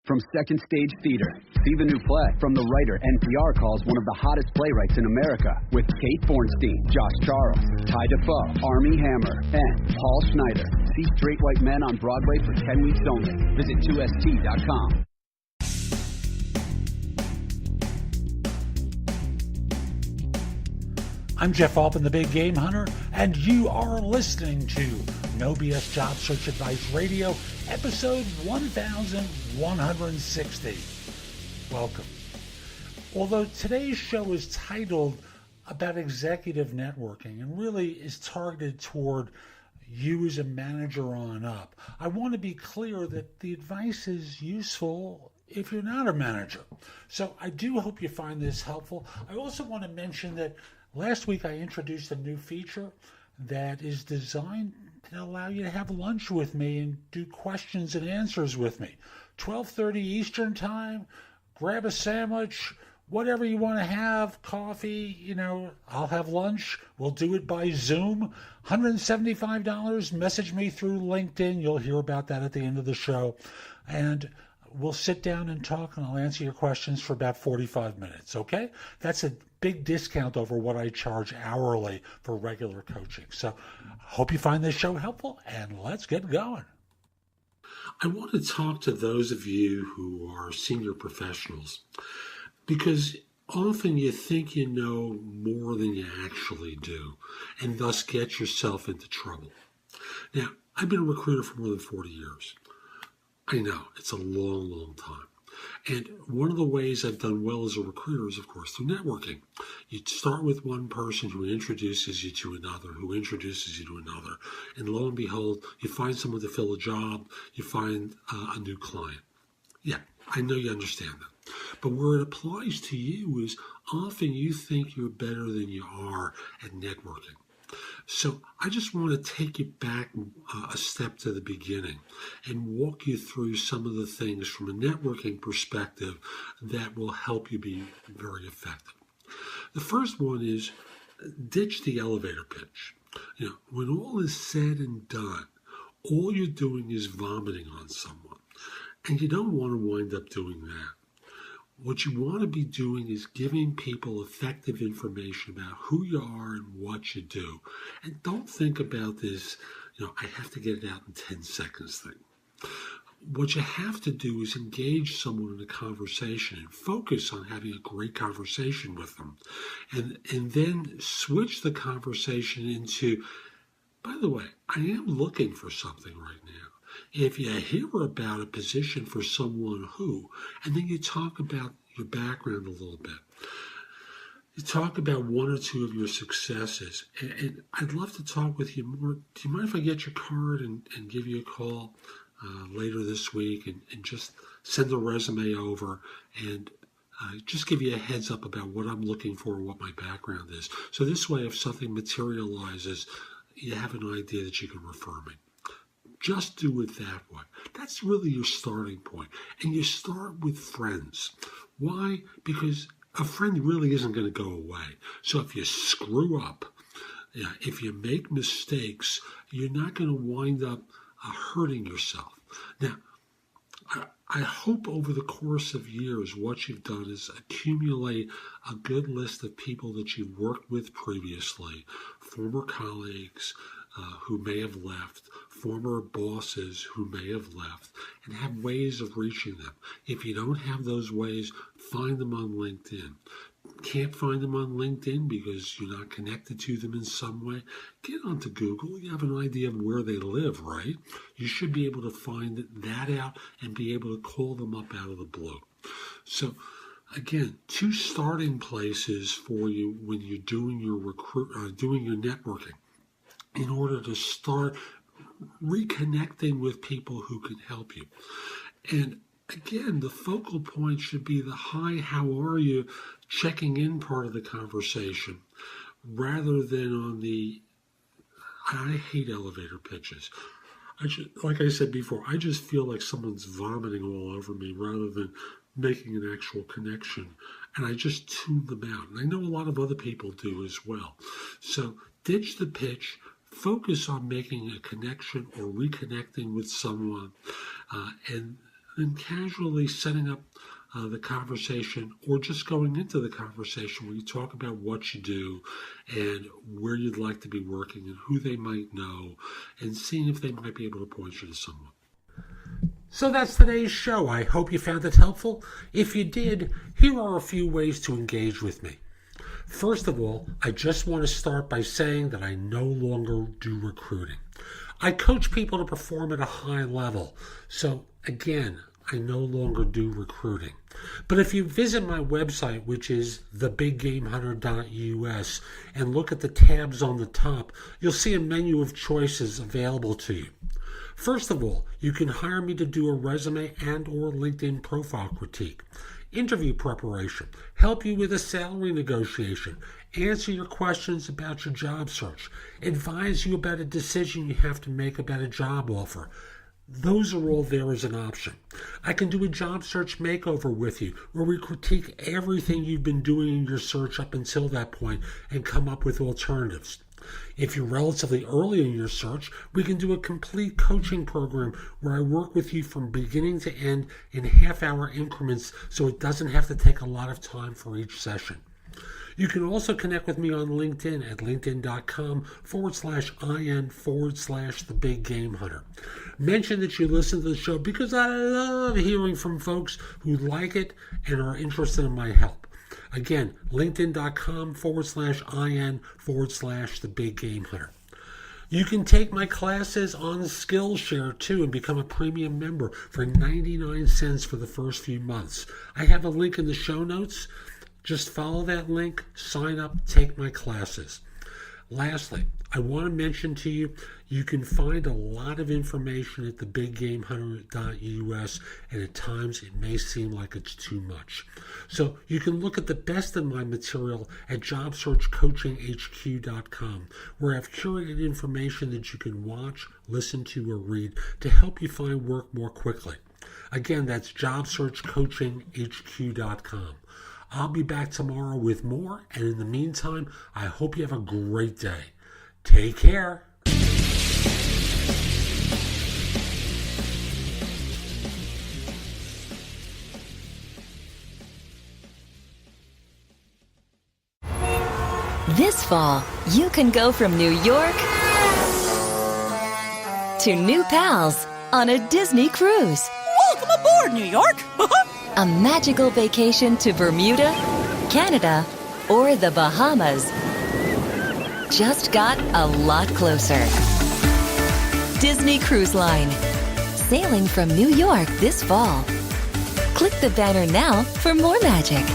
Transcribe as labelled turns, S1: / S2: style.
S1: From Second Stage Theater, see the new play from the writer NPR calls one of the hottest playwrights in America, with Kate Bornstein, Josh Charles, Ty Defoe, Armie Hammer, and Paul Schneider. See Straight White Men on Broadway for 10 weeks only. Visit 2st.com.
S2: I'm Jeff Altman, the Big Game Hunter, and you are listening to No BS Job Search Advice Radio, episode 1160. Welcome. Although today's show is titled about executive networking and really is targeted toward you as a manager on up, I want to be clear that the advice is useful if you're not a manager. So I do hope you find this helpful. I also want to mention that last week I introduced a new feature that is designed to allow you to have lunch with me and do questions and answers with me. 12:30 Eastern Time, grab a sandwich, whatever you want to have, coffee, I'll have lunch. We'll do it by Zoom. $175. Message me through LinkedIn. You'll hear about that at the end of the show. And we'll sit down and talk, and I'll answer your questions for about 45 minutes, okay? That's a big discount over what I charge hourly for regular coaching. So hope you find this show helpful, and let's get going.
S3: I want to talk to those of you who are senior professionals, because often you think you know more than you actually do, and thus get yourself into trouble. Now, I've been a recruiter for more than 40 years. I know, it's a long, long time. And one of the ways I've done well as a recruiter is, of course, through networking. You start with one person who introduces you to another, who introduces you to another. And lo and behold, you find someone to fill a job, you find a new client. Yeah, I know you understand that. But where it applies to you is often you think you're better than you are at networking. So I just want to take you back a step to the beginning and walk you through some of the things from a networking perspective that will help you be very effective. The first one is ditch the elevator pitch. When all is said and done, all you're doing is vomiting on someone, and you don't want to wind up doing that. What you want to be doing is giving people effective information about who you are and what you do. And don't think about this, I have to get it out in 10 seconds thing. What you have to do is engage someone in a conversation and focus on having a great conversation with them. And then switch the conversation into, by the way, I am looking for something right now. If you hear about a position for someone who, and then you talk about your background a little bit. You talk about one or two of your successes, and I'd love to talk with you more. Do you mind if I get your card and give you a call later this week and just send a resume over and just give you a heads up about what I'm looking for and what my background is. So this way, if something materializes, you have an idea that you can refer me. Just do it that way. That's really your starting point. And you start with friends. Why? Because a friend really isn't going to go away. So if you screw up, if you make mistakes, you're not going to wind up hurting yourself. Now, I hope over the course of years what you've done is accumulate a good list of people that you've worked with previously, former colleagues who may have left, former bosses who may have left, and have ways of reaching them. If you don't have those ways, find them on LinkedIn. Can't find them on LinkedIn because you're not connected to them in some way? Get onto Google. You have an idea of where they live, right? You should be able to find that out and be able to call them up out of the blue. So, again, two starting places for you when you're doing your doing your networking in order to start reconnecting with people who can help you. And again, the focal point should be the hi, how are you, checking in part of the conversation, rather than on the, I hate elevator pitches. Like I said before, I just feel like someone's vomiting all over me rather than making an actual connection. And I just tune them out. And I know a lot of other people do as well. So ditch the pitch. Focus on making a connection or reconnecting with someone. And and casually setting up the conversation, or just going into the conversation where you talk about what you do and where you'd like to be working and who they might know, and seeing if they might be able to point you to someone. So that's today's show. I hope you found it helpful. If you did, here are a few ways to engage with me. First of all, I just want to start by saying that I no longer do recruiting. I coach people to perform at a high level. So again, I no longer do recruiting. But if you visit my website, which is thebiggamehunter.us, and look at the tabs on the top, you'll see a menu of choices available to you. First of all, you can hire me to do a resume and or LinkedIn profile critique, interview preparation, help you with a salary negotiation, answer your questions about your job search, advise you about a decision you have to make about a job offer. Those are all there as an option. I can do a job search makeover with you, where we critique everything you've been doing in your search up until that point and come up with alternatives. If you're relatively early in your search, we can do a complete coaching program where I work with you from beginning to end in half-hour increments so it doesn't have to take a lot of time for each session. You can also connect with me on LinkedIn at linkedin.com/IN/TheBigGameHunter. Mention that you listen to the show because I love hearing from folks who like it and are interested in my help. Again, linkedin.com/IN/TheBigGameHunter. You can take my classes on Skillshare too and become a premium member for 99 cents for the first few months. I have a link in the show notes. Just follow that link, sign up, take my classes. Lastly, I want to mention to you, you can find a lot of information at thebiggamehunter.us, and at times it may seem like it's too much. So you can look at the best of my material at JobSearchCoachingHQ.com, where I've curated information that you can watch, listen to, or read to help you find work more quickly. Again, that's JobSearchCoachingHQ.com. I'll be back tomorrow with more, and in the meantime, I hope you have a great day. Take care.
S4: This fall, you can go from New York to new pals on a Disney cruise.
S5: Welcome aboard, New York!
S4: A magical vacation to Bermuda, Canada, or the Bahamas just got a lot closer. Disney Cruise Line, sailing from New York this fall. Click the banner now for more magic.